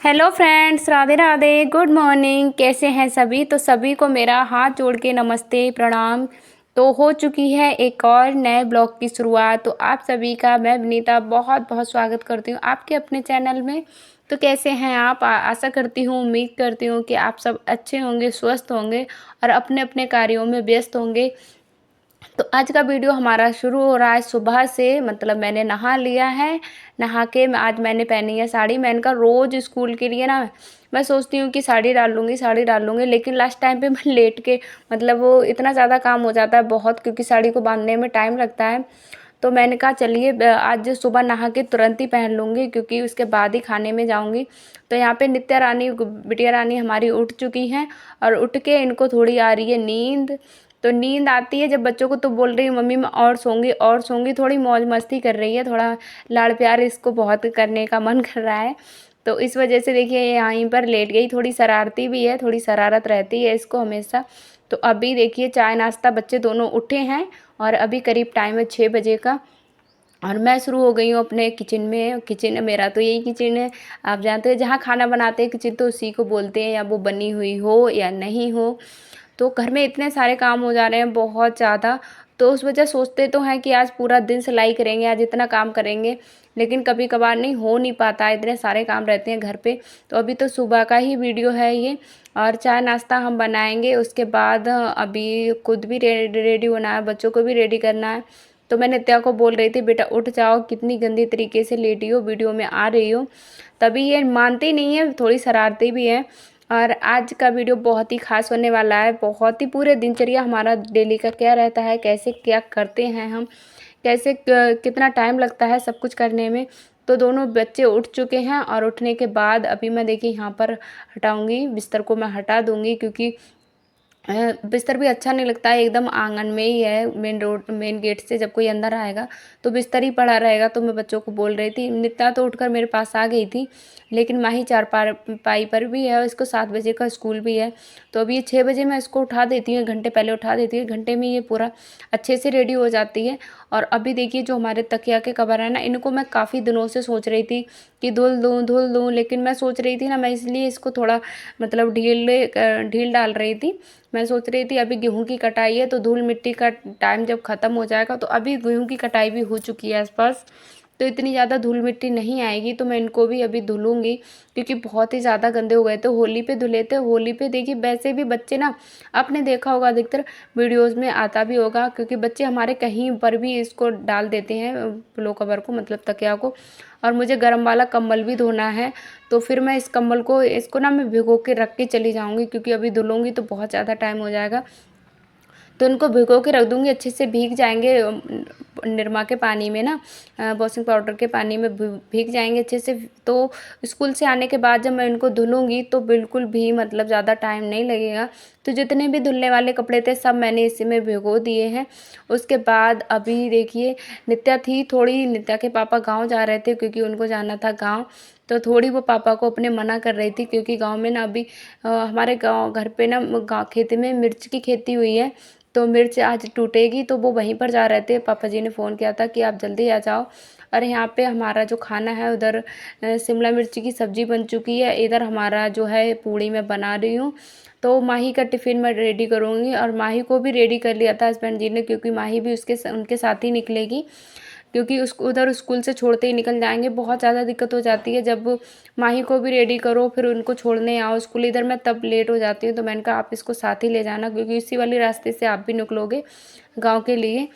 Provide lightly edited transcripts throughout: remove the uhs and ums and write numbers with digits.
Hello friends, Radhe Radhe, good morning. कैसे हैं सभी? तो सभी को मेरा हाथ जोड़ के नमस्ते, प्रणाम। तो हो चुकी है एक और नए ब्लॉग की शुरुआत। तो आप सभी का मैं विनीता बहुत बहुत स्वागत करती हूँ आपके अपने चैनल में। तो कैसे हैं आप? आशा करती हूँ, उम्मीद करती हूँ कि आप सब अच्छे होंगे, स्वस्थ होंगे और अपने अपने कार्यों में व्यस्त होंगे। तो आज का वीडियो हमारा शुरू हो रहा है सुबह से। मतलब मैंने नहा लिया है। नहा के आज मैंने पहनी है साड़ी। मैंने कहा रोज़ स्कूल के लिए ना मैं सोचती हूँ कि साड़ी डाल लूँगी, साड़ी डाल लूँगी, लेकिन लास्ट टाइम पे मैं लेट के मतलब वो इतना ज़्यादा काम हो जाता है बहुत, क्योंकि साड़ी को बांधने में टाइम लगता है। तो मैंने कहा चलिए आज सुबह नहा के तुरंत ही पहन लूँगी, क्योंकि उसके बाद ही खाने में जाऊँगी। तो यहाँ पे नित्या रानी, बिटिया रानी हमारी उठ चुकी हैं और उठ के इनको थोड़ी आ रही है नींद। तो नींद आती है जब बच्चों को, तो बोल रही है मम्मी मैं और सोऊंगी और सोऊंगी। थोड़ी मौज मस्ती कर रही है, थोड़ा लाड़ प्यार इसको बहुत करने का मन कर रहा है। तो इस वजह से देखिए यहीं पर लेट गई। थोड़ी शरारती भी है, थोड़ी शरारत रहती है इसको हमेशा। तो अभी देखिए चाय नाश्ता, बच्चे दोनों उठे हैं और अभी करीब टाइम है 6 बजे का। और मैं शुरू हो गई हूँ अपने किचन में। किचन मेरा तो यही किचन है, आप जानते हैं, जहाँ खाना बनाते हैं किचन तो उसी को बोलते हैं, या वो बनी हुई हो या नहीं हो। तो घर में इतने सारे काम हो जा रहे हैं बहुत ज़्यादा। तो उस वजह सोचते तो हैं कि आज पूरा दिन सिलाई करेंगे, आज इतना काम करेंगे, लेकिन कभी कभार नहीं हो नहीं पाता, इतने सारे काम रहते हैं घर पे। तो अभी तो सुबह का ही वीडियो है ये। और चाय नाश्ता हम बनाएंगे, उसके बाद अभी खुद भी रेडी होना है, बच्चों को भी रेडी करना है। तो मैं नित्या को बोल रही थी बेटा उठ जाओ, कितनी गंदी तरीके से लेटी हो, वीडियो में आ रही हो। तभी ये मानती नहीं है, थोड़ी शरारती भी है। और आज का वीडियो बहुत ही खास होने वाला है। बहुत ही पूरे दिनचर्या हमारा डेली का क्या रहता है, कैसे क्या करते हैं हम, कैसे कितना टाइम लगता है सब कुछ करने में। तो दोनों बच्चे उठ चुके हैं और उठने के बाद अभी मैं देखिए यहाँ पर हटाऊंगी, बिस्तर को मैं हटा दूंगी, क्योंकि बिस्तर भी अच्छा नहीं लगता है। एकदम आंगन में ही है, मेन गेट से जब कोई अंदर आएगा तो बिस्तर ही पड़ा रहेगा। तो मैं बच्चों को बोल रही थी, नित्या तो उठकर मेरे पास आ गई थी, लेकिन माही पाई पर भी है, इसको 7 बजे का स्कूल भी है। तो अभी ये 6 बजे मैं इसको उठा देती हूँ, 1 घंटे पहले उठा देती हूँ, 1 घंटे में ये पूरा अच्छे से रेडी हो जाती है। और अभी देखिए जो हमारे तकिया के कवर है ना, इनको मैं काफ़ी दिनों से सोच रही थी कि धुल दूँ, लेकिन मैं सोच रही थी ना, मैं इसलिए इसको थोड़ा मतलब ढील डाल रही थी। मैं सोच रही थी अभी गेहूं की कटाई है, तो धूल मिट्टी का टाइम जब ख़त्म हो जाएगा, तो अभी गेहूं की कटाई भी हो चुकी है आसपास, तो इतनी ज़्यादा धूल मिट्टी नहीं आएगी। तो मैं इनको भी अभी धुलूंगी, क्योंकि बहुत ही ज़्यादा गंदे हो गए थे। होली पे धुले थे। होली पे देखिए वैसे भी बच्चे ना, आपने देखा होगा अधिकतर वीडियोज़ में आता भी होगा, क्योंकि बच्चे हमारे कहीं पर भी इसको डाल देते हैं पिलो कवर को, मतलब तकिया को। और मुझे गर्म वाला कंबल भी धोना है, तो फिर मैं इस कंबल को, इसको ना मैं भिगो के रख के चली जाऊँगी, क्योंकि अभी धुलूँगी तो बहुत ज़्यादा टाइम हो जाएगा। तो इनको भिगो के रख दूँगी, अच्छे से भीग जाएंगे निरमा के पानी में ना, वॉशिंग पाउडर के पानी में भीग जाएंगे अच्छे से। तो स्कूल से आने के बाद जब मैं इनको धुलूँगी तो बिल्कुल भी मतलब ज़्यादा टाइम नहीं लगेगा। तो जितने भी धुलने वाले कपड़े थे सब मैंने इसी में भिगो दिए हैं। उसके बाद अभी देखिए नित्या थी थोड़ी, नित्या के पापा गाँव जा रहे थे, क्योंकि उनको जाना था गाँव। तो थोड़ी वो पापा को अपने मना कर रही थी, क्योंकि गाँव में ना अभी हमारे गाँव घर पे ना गाँव खेती में मिर्च की खेती हुई है। तो मिर्च आज टूटेगी, तो वो वहीं पर जा रहे थे। पापा जी ने फ़ोन किया था कि आप जल्दी आ जाओ। और यहाँ पे हमारा जो खाना है उधर शिमला मिर्च की सब्ज़ी बन चुकी है, इधर हमारा जो है पूड़ी मैं बना रही हूँ। तो माही का टिफ़िन मैं रेडी करूँगी, और माही को भी रेडी कर लिया था हस्बैंड जी ने, क्योंकि माही भी उनके साथ ही निकलेगी, क्योंकि उसको उधर स्कूल से छोड़ते ही निकल जाएंगे। बहुत ज़्यादा दिक्कत हो जाती है जब माही को भी रेडी करो फिर उनको छोड़ने आओ स्कूल, इधर मैं तब लेट हो जाती हूँ। तो मैंने कहा आप इसको साथ ही ले जाना, क्योंकि इसी वाले रास्ते से आप भी निकलोगे गाँव के लिए।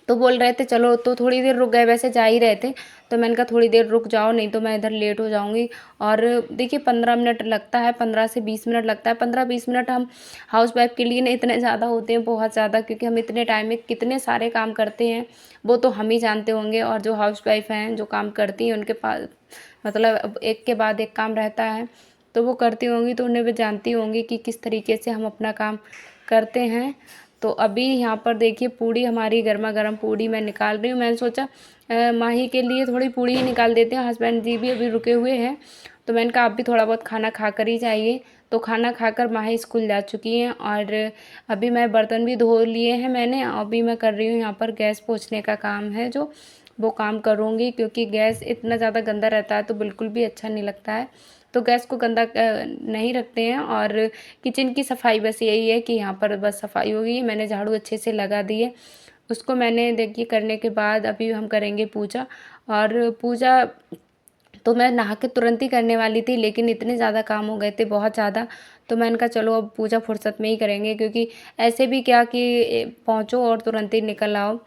तो बोल रहे थे चलो, तो थोड़ी देर रुक गए, वैसे जा ही रहे थे। तो मैंने कहा थोड़ी देर रुक जाओ, नहीं तो मैं इधर लेट हो जाऊंगी। और देखिए 15 मिनट लगता है, 15 से 20 मिनट लगता है। 15-20 मिनट हम हाउस वाइफ के लिए ना इतने ज़्यादा होते हैं, बहुत ज़्यादा, क्योंकि हम इतने टाइम में कितने सारे काम करते हैं वो तो हम ही जानते होंगे। और जो हाउस वाइफ हैं जो काम करती हैं उनके पास मतलब एक के बाद एक काम रहता है, तो वो करती होंगी, तो उन्हें वे जानती होंगी कि किस तरीके से हम अपना काम करते हैं। तो अभी यहाँ पर देखिए पूड़ी, हमारी गर्मा गर्म पूड़ी मैं निकाल रही हूँ। मैंने सोचा माही के लिए थोड़ी पूड़ी ही निकाल देते हैं, हस्बैंड जी भी अभी रुके हुए हैं। तो मैंने कहा आप भी थोड़ा बहुत खाना खा कर ही जाइए। तो खाना खाकर माही स्कूल जा चुकी हैं, और अभी मैं बर्तन भी धो लिए हैं मैंने। अभी मैं कर रही हूँ यहाँ पर गैस पोंछने का काम है, जो वो काम करूँगी, क्योंकि गैस इतना ज़्यादा गंदा रहता है तो बिल्कुल भी अच्छा नहीं लगता है। तो गैस को गंदा नहीं रखते हैं। और किचन की सफाई बस यही है कि यहाँ पर बस सफाई हो गई है, मैंने झाड़ू अच्छे से लगा दी है। उसको मैंने देखिए करने के बाद अभी हम करेंगे पूजा। और पूजा तो मैं नहा के तुरंत ही करने वाली थी, लेकिन इतने ज़्यादा काम हो गए थे, बहुत ज़्यादा। तो मैंने कहा चलो अब पूजा फुर्सत में ही करेंगे, क्योंकि ऐसे भी क्या कि पहुँचो और तुरंत ही निकल आओ।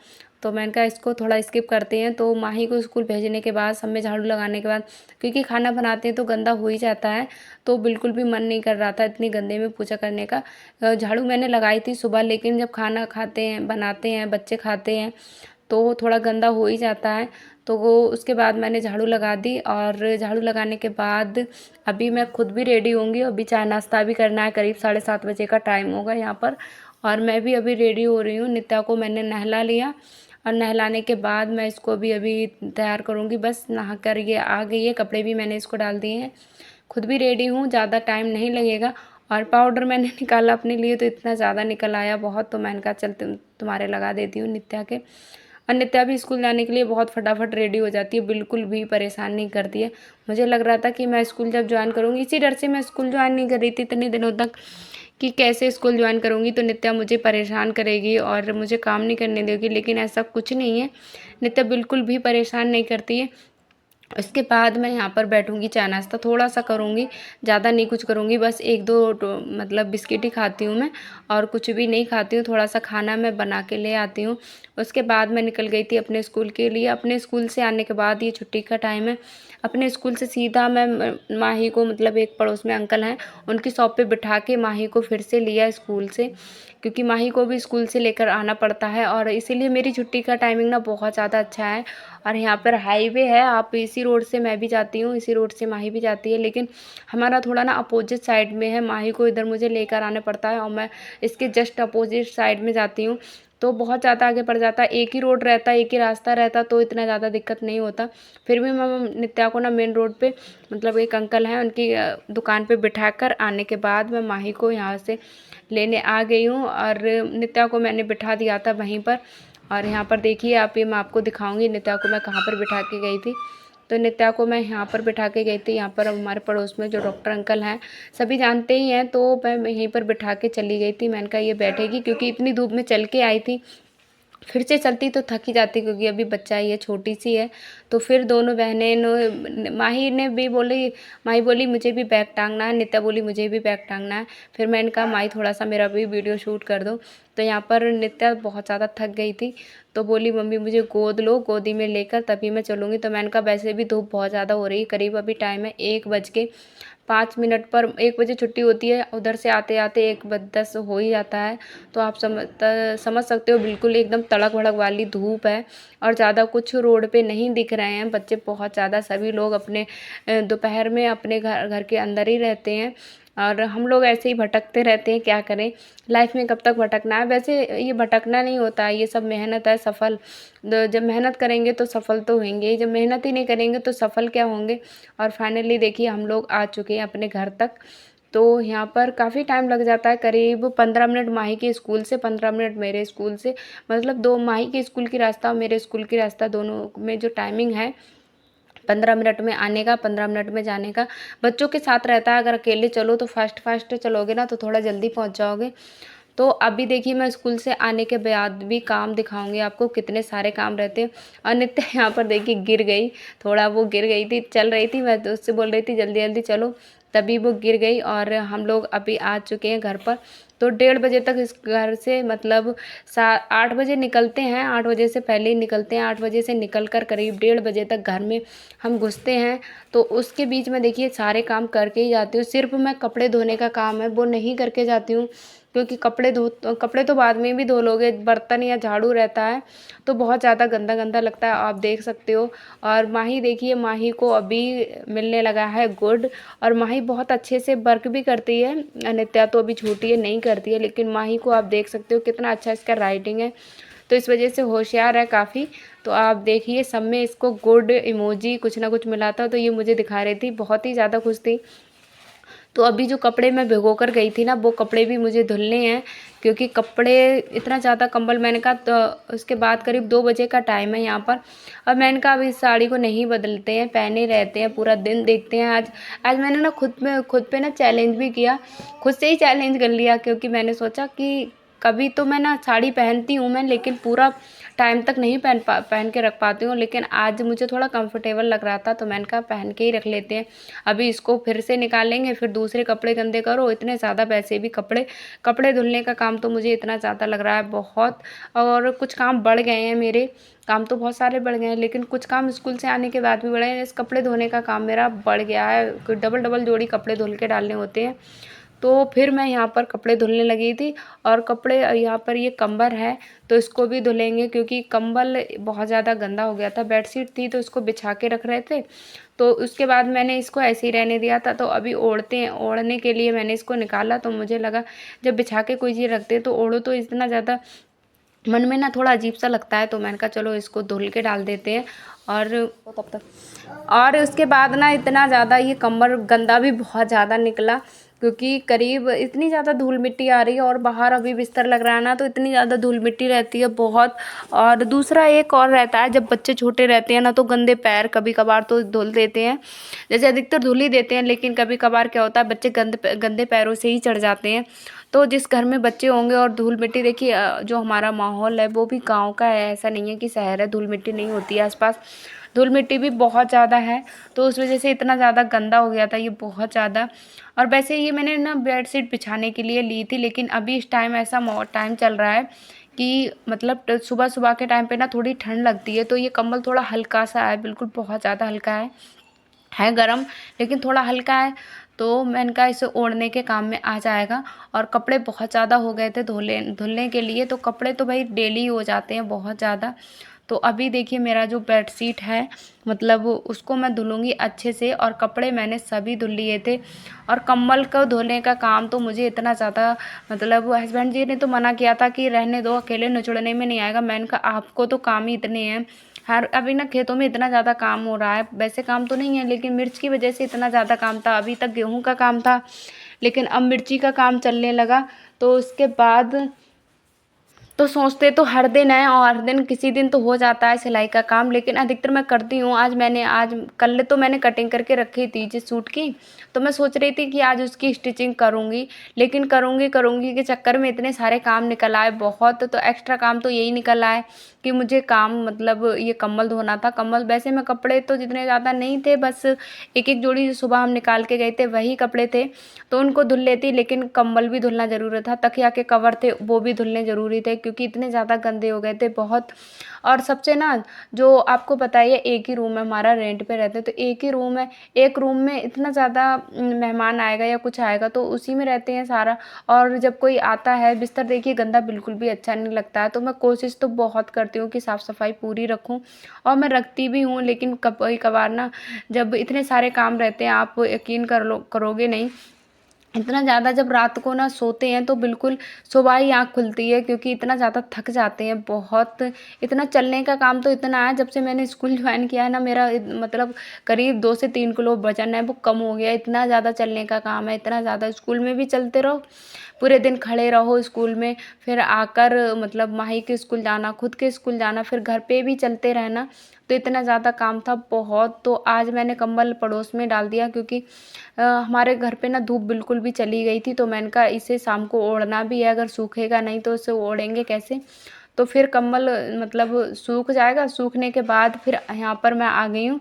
तो मैंने कहा इसको थोड़ा स्किप करते हैं। तो माही को स्कूल भेजने के बाद, सब में झाड़ू लगाने के बाद, क्योंकि खाना बनाते हैं तो गंदा हो ही जाता है, तो बिल्कुल भी मन नहीं कर रहा था इतनी गंदे में पूजा करने का। झाड़ू मैंने लगाई थी सुबह, लेकिन जब खाना खाते हैं, बनाते हैं, बच्चे खाते हैं, तो वो थोड़ा गंदा हो ही जाता है। तो वो उसके बाद मैंने झाड़ू लगा दी। और झाड़ू लगाने के बाद अभी मैं खुद भी रेडी होंगी। अभी चाय नाश्ता भी करना है, करीब 7:30 बजे का टाइम होगा यहाँ पर। और मैं भी अभी रेडी हो रही हूँ। नित्या को मैंने नहला लिया, और नहलाने के बाद मैं इसको भी अभी तैयार करूँगी। बस नहा कर ये आ गई है, कपड़े भी मैंने इसको डाल दिए हैं, खुद भी रेडी हूँ, ज़्यादा टाइम नहीं लगेगा। और पाउडर मैंने निकाला अपने लिए, तो इतना ज़्यादा निकल आया बहुत, तो मैंने कहा चल तुम्हारे लगा देती हूँ नित्या के। और नित्या भी स्कूल जाने के लिए बहुत फटाफट रेडी हो जाती है, बिल्कुल भी परेशान नहीं करती है। मुझे लग रहा था कि मैं स्कूल जब ज्वाइन करूँगी, इसी डर से मैं स्कूल ज्वाइन नहीं कर रही थी इतने दिनों तक, कि कैसे स्कूल ज्वाइन करूँगी तो नित्या मुझे परेशान करेगी और मुझे काम नहीं करने देगी, लेकिन ऐसा कुछ नहीं है। नित्या बिल्कुल भी परेशान नहीं करती है। उसके बाद मैं यहाँ पर बैठूँगी, चाय नाश्ता थोड़ा सा करूँगी, ज़्यादा नहीं कुछ करूँगी, बस 1-2 मतलब बिस्किट ही खाती हूँ मैं, और कुछ भी नहीं खाती हूँ। थोड़ा सा खाना मैं बना के ले आती हूँ। उसके बाद मैं निकल गई थी अपने स्कूल के लिए। अपने स्कूल से आने के बाद, ये छुट्टी का टाइम है, अपने स्कूल से सीधा मैं माही को, मतलब एक पड़ोस में अंकल हैं, उनकी शॉप पे बिठा के माही को फिर से लिया स्कूल से, क्योंकि माही को भी स्कूल से लेकर आना पड़ता है। और इसीलिए मेरी छुट्टी का टाइमिंग ना बहुत ज़्यादा अच्छा है। और यहाँ पर हाईवे है, आप इसी रोड से मैं भी जाती हूँ, इसी रोड से माही भी जाती है, लेकिन हमारा थोड़ा ना अपोजिट साइड में है। माही को इधर मुझे लेकर आना पड़ता है, और मैं इसके जस्ट अपोजिट साइड में जाती हूँ, तो बहुत ज़्यादा आगे पड़ जाता है। एक ही रोड रहता, एक ही रास्ता रहता, तो इतना ज़्यादा दिक्कत नहीं होता। फिर भी मैं नित्या को ना मेन रोड पे, मतलब एक अंकल हैं, उनकी दुकान पे बिठा कर आने के बाद मैं माही को यहाँ से लेने आ गई हूँ। और नित्या को मैंने बिठा दिया था वहीं पर। और यहाँ पर देखिए आप, ये मैं आपको दिखाऊंगी नित्या को मैं कहाँ पर बिठा के गई थी। तो नित्या को मैं यहाँ पर बिठा के गई थी। यहाँ पर हमारे पड़ोस में जो डॉक्टर अंकल हैं, सभी जानते ही हैं, तो मैं यहीं पर बिठा के चली गई थी। मैंने कहा ये बैठेगी, क्योंकि इतनी धूप में चल के आई थी, फिर से चलती तो थक ही जाती, क्योंकि अभी बच्चा ही है, छोटी सी है। तो फिर दोनों बहनें, माही ने भी बोली, माही बोली मुझे भी बैग टांगना है, नित्या बोली मुझे भी बैग टांगना है। फिर मैंने कहा माही थोड़ा सा मेरा भी वीडियो शूट कर दो। तो यहाँ पर नित्या बहुत ज़्यादा थक गई थी, तो बोली मम्मी मुझे गोद लो, गोदी में लेकर तभी मैं चलूँगी। तो मैंने कहा वैसे भी धूप बहुत ज़्यादा हो रही है, करीब अभी टाइम है 1:05 पर, 1 बजे छुट्टी होती है, उधर से आते आते 1:10 हो ही जाता है। तो आप समझ सकते हो, बिल्कुल एकदम तड़क भड़क वाली धूप है, और ज़्यादा कुछ रोड पे नहीं दिख रहे हैं बच्चे, बहुत ज़्यादा सभी लोग अपने दोपहर में अपने घर घर के अंदर ही रहते हैं। और हम लोग ऐसे ही भटकते रहते हैं, क्या करें, लाइफ में कब तक भटकना है। वैसे ये भटकना नहीं होता है, ये सब मेहनत है, सफल जब मेहनत करेंगे तो सफल तो होंगे ही, जब मेहनत ही नहीं करेंगे तो सफल क्या होंगे। और फाइनली देखिए हम लोग आ चुके हैं अपने घर तक। तो यहाँ पर काफ़ी टाइम लग जाता है, करीब 15 मिनट माही के स्कूल से, 15 मिनट मेरे स्कूल से, मतलब दो माही के स्कूल की रास्ता और मेरे स्कूल की रास्ता, दोनों में जो टाइमिंग है 15 मिनट में आने का, 15 मिनट में जाने का। बच्चों के साथ रहता है, अगर अकेले चलो तो फास्ट फास्ट चलोगे ना तो थोड़ा जल्दी पहुँच जाओगे। तो अभी देखिए मैं स्कूल से आने के बाद भी काम दिखाऊंगी आपको, कितने सारे काम रहते हैं। और नित्या यहाँ पर देखिए गिर गई, थोड़ा वो गिर गई थी, चल रही थी, मैं तो उससे बोल रही थी जल्दी जल्दी चलो, तभी वो गिर गई। और हम लोग अभी आ चुके हैं घर पर। तो 1:30 बजे तक इस घर से, मतलब 8 बजे निकलते हैं, 8 बजे से पहले ही निकलते हैं, 8 बजे से निकल कर करीब 1:30 बजे तक घर में हम घुसते हैं। तो उसके बीच में देखिए सारे काम करके ही जाती हूँ, सिर्फ मैं कपड़े धोने का काम है वो नहीं करके जाती हूँ, क्योंकि कपड़े तो बाद में भी धो लोगे, बर्तन या झाड़ू रहता है तो बहुत ज़्यादा गंदा गंदा लगता है, आप देख सकते हो। और माही देखिए, माही को अभी मिलने लगा है गुड, और माही बहुत अच्छे से वर्क भी करती है। नित्या तो अभी छोटी है, नहीं करती है, लेकिन माही को आप देख सकते हो कितना अच्छा इसका राइटिंग है, तो इस वजह से होशियार है काफ़ी। तो आप देखिए सब में इसको गुड इमोजी कुछ ना कुछ मिला था, तो ये मुझे दिखा रही थी, बहुत ही ज़्यादा खुश थी। तो अभी जो कपड़े मैं भिगो कर गई थी ना, वो कपड़े भी मुझे धुलने हैं, क्योंकि कपड़े इतना ज़्यादा कंबल, मैंने कहा तो उसके बाद करीब 2 बजे का टाइम है यहाँ पर। और मैंने कहा अब इस साड़ी को नहीं बदलते हैं, पहने रहते हैं पूरा दिन, देखते हैं। आज मैंने ना खुद पे ना चैलेंज भी किया, खुद से ही चैलेंज कर लिया, क्योंकि मैंने सोचा कि कभी तो मैं ना साड़ी पहनती हूँ मैं, लेकिन पूरा टाइम तक नहीं पहन के रख पाती हूँ। लेकिन आज मुझे थोड़ा कंफर्टेबल लग रहा था, तो मैंने कहा पहन के ही रख लेते हैं। अभी इसको फिर से निकालेंगे, फिर दूसरे कपड़े गंदे करो, इतने ज़्यादा वैसे भी कपड़े धुलने का काम तो मुझे इतना ज़्यादा लग रहा है बहुत। और कुछ काम बढ़ गए हैं मेरे, काम तो बहुत सारे बढ़ गए हैं, लेकिन कुछ काम स्कूल से आने के बाद भी बढ़े हैं। जैसे कपड़े धोने का काम मेरा बढ़ गया है, डबल डबल जोड़ी कपड़े धुल के डालने होते हैं। तो फिर मैं यहाँ पर कपड़े धुलने लगी थी, और कपड़े यहाँ पर ये कंबल है तो इसको भी धुलेंगे, क्योंकि कंबल बहुत ज़्यादा गंदा हो गया था। बेडशीट थी तो इसको बिछा के रख रहे थे, तो उसके बाद मैंने इसको ऐसे ही रहने दिया था। तो अभी ओढ़ने के लिए मैंने इसको निकाला, तो मुझे लगा जब बिछा के कोई चीज़ रखते तो ओढ़ो तो इतना ज़्यादा मन में ना थोड़ा अजीब सा लगता है। तो मैंने कहा चलो इसको धुल के डाल देते हैं। और तब तक और उसके बाद ना इतना ज़्यादा ये कम्बल गंदा भी बहुत ज़्यादा निकला, क्योंकि करीब इतनी ज़्यादा धूल मिट्टी आ रही है, और बाहर अभी बिस्तर लग रहा है ना, तो इतनी ज़्यादा धूल मिट्टी रहती है बहुत। और दूसरा एक और रहता है, जब बच्चे छोटे रहते हैं ना, तो गंदे पैर कभी कभार तो धुल देते हैं, जैसे अधिकतर धुल ही देते हैं, लेकिन कभी कभार क्या होता है बच्चे गंदे पैरों से ही चढ़ जाते हैं। तो जिस घर में बच्चे होंगे और धूल मिट्टी, देखिए जो हमारा माहौल है वो भी गांव का है, ऐसा नहीं है कि शहर है, धूल मिट्टी नहीं होती है आसपास, धूल मिट्टी भी बहुत ज़्यादा है। तो उस वजह से इतना ज़्यादा गंदा हो गया था ये बहुत ज़्यादा। और वैसे ये मैंने ना बेडशीट बिछाने के लिए ली थी, लेकिन अभी इस टाइम ऐसा टाइम चल रहा है कि मतलब सुबह सुबह के टाइम पे ना थोड़ी ठंड लगती है, तो ये कंबल थोड़ा हल्का सा है, बिल्कुल बहुत ज़्यादा हल्का है गरम, लेकिन थोड़ा हल्का है। तो मैंने कहा इसे ओढ़ने के काम में आ जाएगा। और कपड़े बहुत ज़्यादा हो गए थे धुलने के लिए, तो कपड़े तो भाई डेली हो जाते हैं बहुत ज़्यादा। तो अभी देखिए मेरा जो बेडशीट है, मतलब उसको मैं धुलूँगी अच्छे से, और कपड़े मैंने सभी धुल लिए थे। और कंबल को धोने का काम तो मुझे इतना ज़्यादा, मतलब हस्बैंड जी ने तो मना किया था कि रहने दो, अकेले निचोड़ने में नहीं आएगा। मैंने कहा आपको तो काम ही इतने हैं, हर अभी ना खेतों में इतना ज़्यादा काम हो रहा है, वैसे काम तो नहीं है, लेकिन मिर्च की वजह से इतना ज़्यादा काम था। अभी तक गेहूं का काम था, लेकिन अब मिर्ची का काम चलने लगा। तो उसके बाद तो सोचते तो हर दिन है, और हर दिन किसी दिन तो हो जाता है सिलाई का काम, लेकिन अधिकतर मैं करती हूँ। आज कल तो मैंने कटिंग करके रखी थी जिस सूट की, तो मैं सोच रही थी कि आज उसकी स्टिचिंग करूँगी, लेकिन करूँगी के चक्कर में इतने सारे काम निकल आए बहुत। तो एक्स्ट्रा काम तो यही निकल आए कि मुझे काम, मतलब ये कंबल धोना था। कंबल वैसे में कपड़े तो जितने ज़्यादा नहीं थे, बस एक एक जोड़ी जो सुबह हम निकाल के गए थे वही कपड़े थे, तो उनको धुल लेती, लेकिन कंबल भी धुलना ज़रूरी था। तकिया के कवर थे वो भी धुलने ज़रूरी थे, क्योंकि इतने ज़्यादा गंदे हो गए थे बहुत। और सबसे ना, जो आपको पता ही है एक ही रूम है हमारा, रेंट पे रहते हैं, तो एक ही रूम है, एक रूम में इतना ज़्यादा मेहमान आएगा या कुछ आएगा तो उसी में रहते हैं सारा। और जब कोई आता है, बिस्तर देखिए गंदा बिल्कुल भी अच्छा नहीं लगता है। तो मैं कोशिश तो बहुत करती हूँ कि साफ़ सफाई पूरी रखूँ, और मैं रखती भी हूँ, लेकिन कभी कभार ना जब इतने सारे काम रहते हैं, आप यकीन करोगे नहीं, इतना ज़्यादा जब रात को ना सोते हैं तो बिल्कुल सुबह ही आँख खुलती है, क्योंकि इतना ज़्यादा थक जाते हैं बहुत। इतना चलने का काम तो इतना है, जब से मैंने स्कूल ज्वाइन किया है ना, मेरा मतलब करीब 2 से 3 किलो वजन है वो कम हो गया। इतना ज़्यादा चलने का काम है, इतना ज़्यादा, स्कूल में भी चलते रहो, पूरे दिन खड़े रहो स्कूल में, फिर आकर मतलब माही के स्कूल जाना, खुद के स्कूल जाना, फिर घर पे भी चलते रहना, तो इतना ज़्यादा काम था बहुत। तो आज मैंने कंबल पड़ोस में डाल दिया, क्योंकि हमारे घर पे ना धूप बिल्कुल भी चली गई थी। तो मैंने कहा इसे शाम को ओढ़ना भी है, अगर सूखेगा नहीं तो इसे ओढ़ेंगे कैसे। तो फिर कंबल मतलब सूख जाएगा, सूखने के बाद फिर यहाँ पर मैं आ गई हूँ।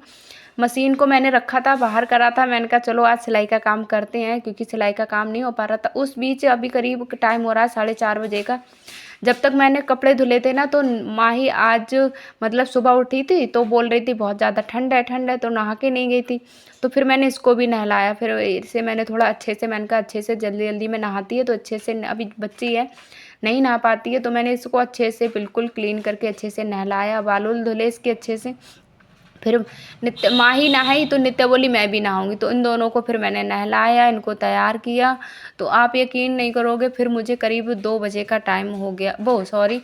मशीन को मैंने रखा था, बाहर करा था, मैंने कहा चलो आज सिलाई का काम करते हैं, क्योंकि सिलाई का काम नहीं हो पा रहा था। उस बीच अभी करीब टाइम हो रहा है 4:30 बजे का, जब तक मैंने कपड़े धुले थे ना, तो माही आज मतलब सुबह उठी थी तो बोल रही थी बहुत ज़्यादा ठंड है, तो नहा के नहीं गई थी। तो फिर मैंने इसको भी नहलाया, फिर इसे मैंने थोड़ा अच्छे से, मैंने कहा अच्छे से जल्दी जल्दी में नहाती है तो अच्छे से, अभी बच्ची है नहीं नहा पाती है, तो मैंने इसको अच्छे से बिल्कुल क्लीन करके अच्छे से नहलाया, बाल उल धुले इसके अच्छे से। फिर नित्य माही नहाई तो नित्य बोली मैं भी नहाऊंगी, तो इन दोनों को फिर मैंने नहलाया, इनको तैयार किया। तो आप यकीन नहीं करोगे, फिर मुझे करीब 2 बजे का टाइम हो गया, वो सॉरी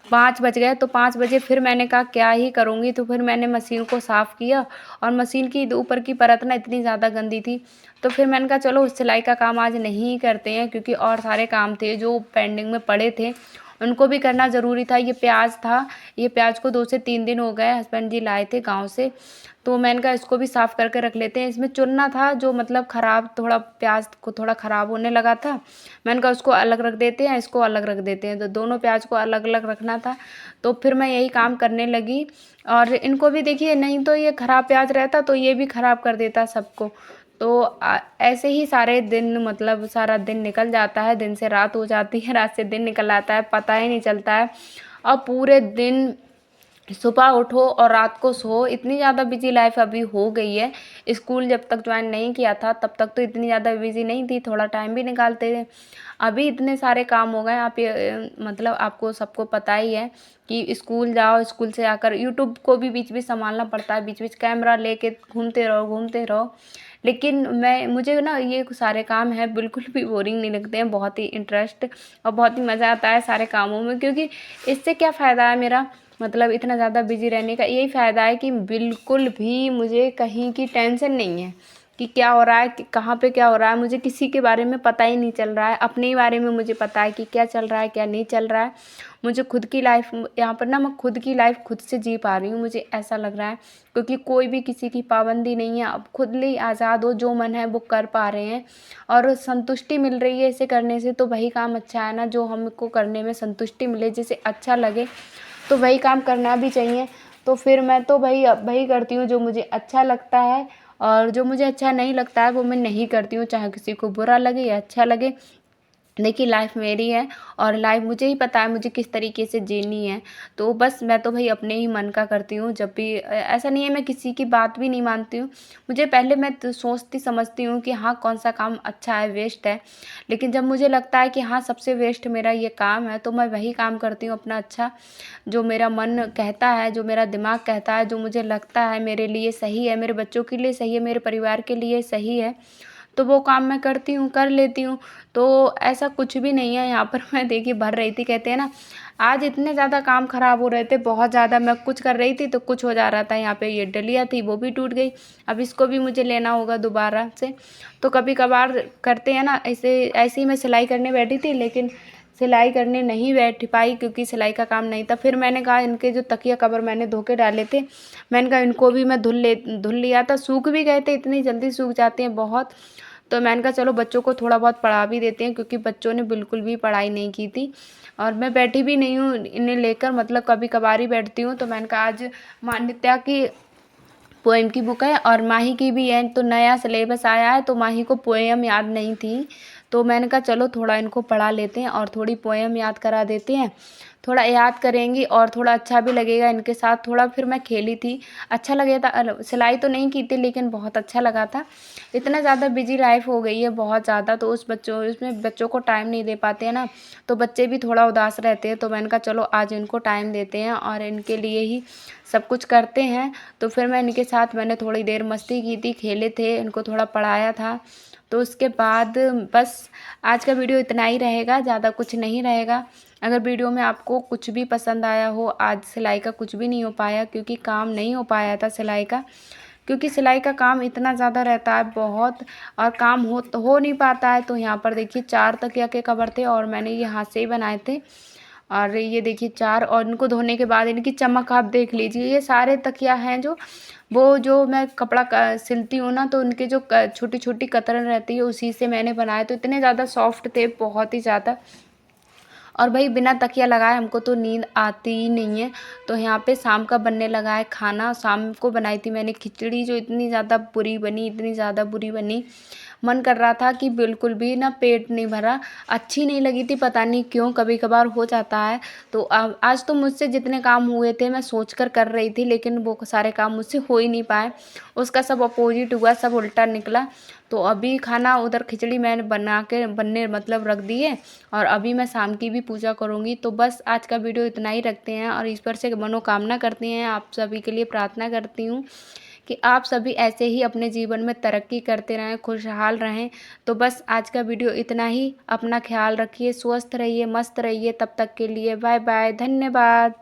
5 बज गए, तो 5 बजे फिर मैंने कहा क्या ही करूँगी, तो फिर मैंने मशीन को साफ़ किया और मशीन की ऊपर की परत ना इतनी ज़्यादा गंदी थी, तो फिर मैंने कहा चलो सिलाई का काम आज नहीं करते हैं, क्योंकि और सारे काम थे जो पेंडिंग में पड़े थे, उनको भी करना ज़रूरी था। ये प्याज था, ये प्याज को 2 से 3 दिन हो गए, हस्बैंड जी लाए थे गाँव से, तो मैंने कहा इसको भी साफ़ करके रख लेते हैं। इसमें चुनना था जो मतलब ख़राब, थोड़ा प्याज को थोड़ा ख़राब होने लगा था, मैंने कहा उसको अलग रख देते हैं, इसको अलग रख देते हैं, तो दोनों प्याज को अलग अलग रखना था। तो फिर मैं यही काम करने लगी, और इनको भी देखिए, नहीं तो ये ख़राब प्याज रहता तो ये भी ख़राब कर देता सबको। तो ऐसे ही सारे दिन, मतलब सारा दिन निकल जाता है, दिन से रात हो जाती है, रात से दिन निकल आता है, पता ही नहीं चलता है। और पूरे दिन सुबह उठो और रात को सो, इतनी ज़्यादा बिजी लाइफ अभी हो गई है। स्कूल जब तक ज्वाइन नहीं किया था तब तक तो इतनी ज़्यादा बिजी नहीं थी, थोड़ा टाइम भी निकालते थे। अभी इतने सारे काम हो गए, आप ये मतलब आपको सबको पता ही है कि स्कूल जाओ, स्कूल से आकर यूट्यूब को भी बीच बीच संभालना पड़ता है, बीच बीच कैमरा लेके घूमते रहो घूमते रहो। लेकिन मुझे ना ये सारे काम हैं बिल्कुल भी बोरिंग नहीं लगते हैं, बहुत ही इंटरेस्ट और बहुत ही मज़ा आता है सारे कामों में, क्योंकि इससे क्या फ़ायदा है मेरा, मतलब इतना ज़्यादा बिजी रहने का यही फ़ायदा है कि बिल्कुल भी मुझे कहीं की टेंशन नहीं है कि क्या हो रहा है, कि कहाँ पे क्या हो रहा है, मुझे किसी के बारे में पता ही नहीं चल रहा है। अपने ही बारे में मुझे पता है कि क्या चल रहा है क्या नहीं चल रहा है। मुझे खुद की लाइफ, यहाँ पर ना मैं खुद की लाइफ खुद से जी पा रही हूँ, मुझे ऐसा लग रहा है, क्योंकि कोई भी किसी की पाबंदी नहीं है। अब खुद ही आज़ाद हो, जो मन है वो कर पा रहे हैं और संतुष्टि मिल रही है इसे करने से, तो वही काम अच्छा है ना, जो हमको करने में संतुष्टि मिले, जिसे अच्छा लगे, तो वही काम करना भी चाहिए। तो फिर मैं तो वही करती हूँ जो मुझे अच्छा लगता है, और जो मुझे अच्छा नहीं लगता है वो मैं नहीं करती हूँ, चाहे किसी को बुरा लगे या अच्छा लगे। देखिए लाइफ मेरी है और लाइफ मुझे ही पता है मुझे किस तरीके से जीनी है। तो बस मैं तो भाई अपने ही मन का करती हूँ, जब भी ऐसा नहीं है मैं किसी की बात भी नहीं मानती हूँ। मुझे पहले मैं तो सोचती समझती हूँ कि हाँ कौन सा काम अच्छा है, वेस्ट है, लेकिन जब मुझे लगता है कि हाँ सबसे वेस्ट मेरा ये काम है, तो मैं वही काम करती हूँ अपना अच्छा, जो मेरा मन कहता है, जो मेरा दिमाग कहता है, जो मुझे लगता है मेरे लिए सही है, मेरे बच्चों के लिए सही है, मेरे परिवार के लिए सही है, तो वो काम मैं करती हूँ, कर लेती हूँ। तो ऐसा कुछ भी नहीं है यहाँ पर। मैं देखिए भर रही थी, कहते हैं ना, आज इतने ज़्यादा काम ख़राब हो रहे थे, बहुत ज़्यादा, मैं कुछ कर रही थी तो कुछ हो जा रहा था। यहाँ पे ये डलिया थी वो भी टूट गई, अब इसको भी मुझे लेना होगा दोबारा से। तो कभी कभार करते हैं ना ऐसे, ऐसे ही मैं सिलाई करने बैठी थी, लेकिन सिलाई करने नहीं बैठ पाई क्योंकि सिलाई का काम नहीं था। फिर मैंने कहा इनके जो तकिया कवर मैंने धो के डाले थे, मैंने कहा इनको भी मैं धुल लिया था, सूख भी गए थे, इतनी जल्दी सूख जाते हैं बहुत। तो मैंने कहा चलो बच्चों को थोड़ा बहुत पढ़ा भी देते हैं, क्योंकि बच्चों ने बिल्कुल भी पढ़ाई नहीं की थी और मैं बैठी भी नहीं हूँ इन्हें लेकर, मतलब कभी कभार ही बैठती हूँ। तो मैंने कहा आज मान्यता की पोएम की बुक है और माही की भी है, तो नया सिलेबस आया है, तो माही को पोएम याद नहीं थी, तो मैंने कहा चलो थोड़ा इनको पढ़ा लेते हैं और थोड़ी पोएम याद करा देते हैं, थोड़ा याद करेंगी और थोड़ा अच्छा भी लगेगा इनके साथ। थोड़ा फिर मैं खेली थी, अच्छा लगा था, सिलाई तो नहीं की थी लेकिन बहुत अच्छा लगा था। इतना ज़्यादा बिजी लाइफ हो गई है, बहुत ज़्यादा, तो उसमें बच्चों को टाइम नहीं दे पाते हैं ना, तो बच्चे भी थोड़ा उदास रहते हैं। तो मैंने कहा चलो आज इनको टाइम देते हैं और इनके लिए ही सब कुछ करते हैं। तो फिर मैं इनके साथ मैंने थोड़ी देर मस्ती की थी, खेले थे, इनको थोड़ा पढ़ाया था। तो उसके बाद बस आज का वीडियो इतना ही रहेगा, ज़्यादा कुछ नहीं रहेगा। अगर वीडियो में आपको कुछ भी पसंद आया हो, आज सिलाई का कुछ भी नहीं हो पाया क्योंकि काम नहीं हो पाया था सिलाई का, क्योंकि सिलाई का काम इतना ज़्यादा रहता है बहुत, और काम हो नहीं पाता है। तो यहाँ पर देखिए 4 तकिया के कवर थे और मैंने ये हाथ से ही बनाए थे, और ये देखिए 4, और इनको धोने के बाद इनकी चमक आप देख लीजिए। ये सारे तकिया हैं जो मैं कपड़ा सिलती हूँ ना, तो उनके जो छोटी छोटी कतरन रहती है उसी से मैंने बनाए, तो इतने ज़्यादा सॉफ्ट थे, बहुत ही ज़्यादा। और भाई बिना तकिया लगाए हमको तो नींद आती ही नहीं है। तो यहाँ पे शाम का बनने लगा है खाना। शाम को बनाई थी मैंने खिचड़ी, जो इतनी ज़्यादा बुरी बनी, इतनी ज़्यादा बुरी बनी, मन कर रहा था कि बिल्कुल भी ना पेट नहीं भरा, अच्छी नहीं लगी थी, पता नहीं क्यों, कभी कभार हो जाता है। तो आज तो मुझसे जितने काम हुए थे मैं सोच कर रही थी, लेकिन वो सारे काम मुझसे हो ही नहीं पाए, उसका सब अपोजिट हुआ, सब उल्टा निकला। तो अभी खाना उधर खिचड़ी मैंने बना के बनने मतलब रख दी है, और अभी मैं शाम की भी पूजा करूँगी। तो बस आज का वीडियो इतना ही रखते हैं और ईश्वर से मनोकामना करते हैं, आप सभी के लिए प्रार्थना करती हूँ कि आप सभी ऐसे ही अपने जीवन में तरक्की करते रहें, खुशहाल रहें। तो बस आज का वीडियो इतना ही। अपना ख्याल रखिए, स्वस्थ रहिए, मस्त रहिए। तब तक के लिए बाय बाय, धन्यवाद।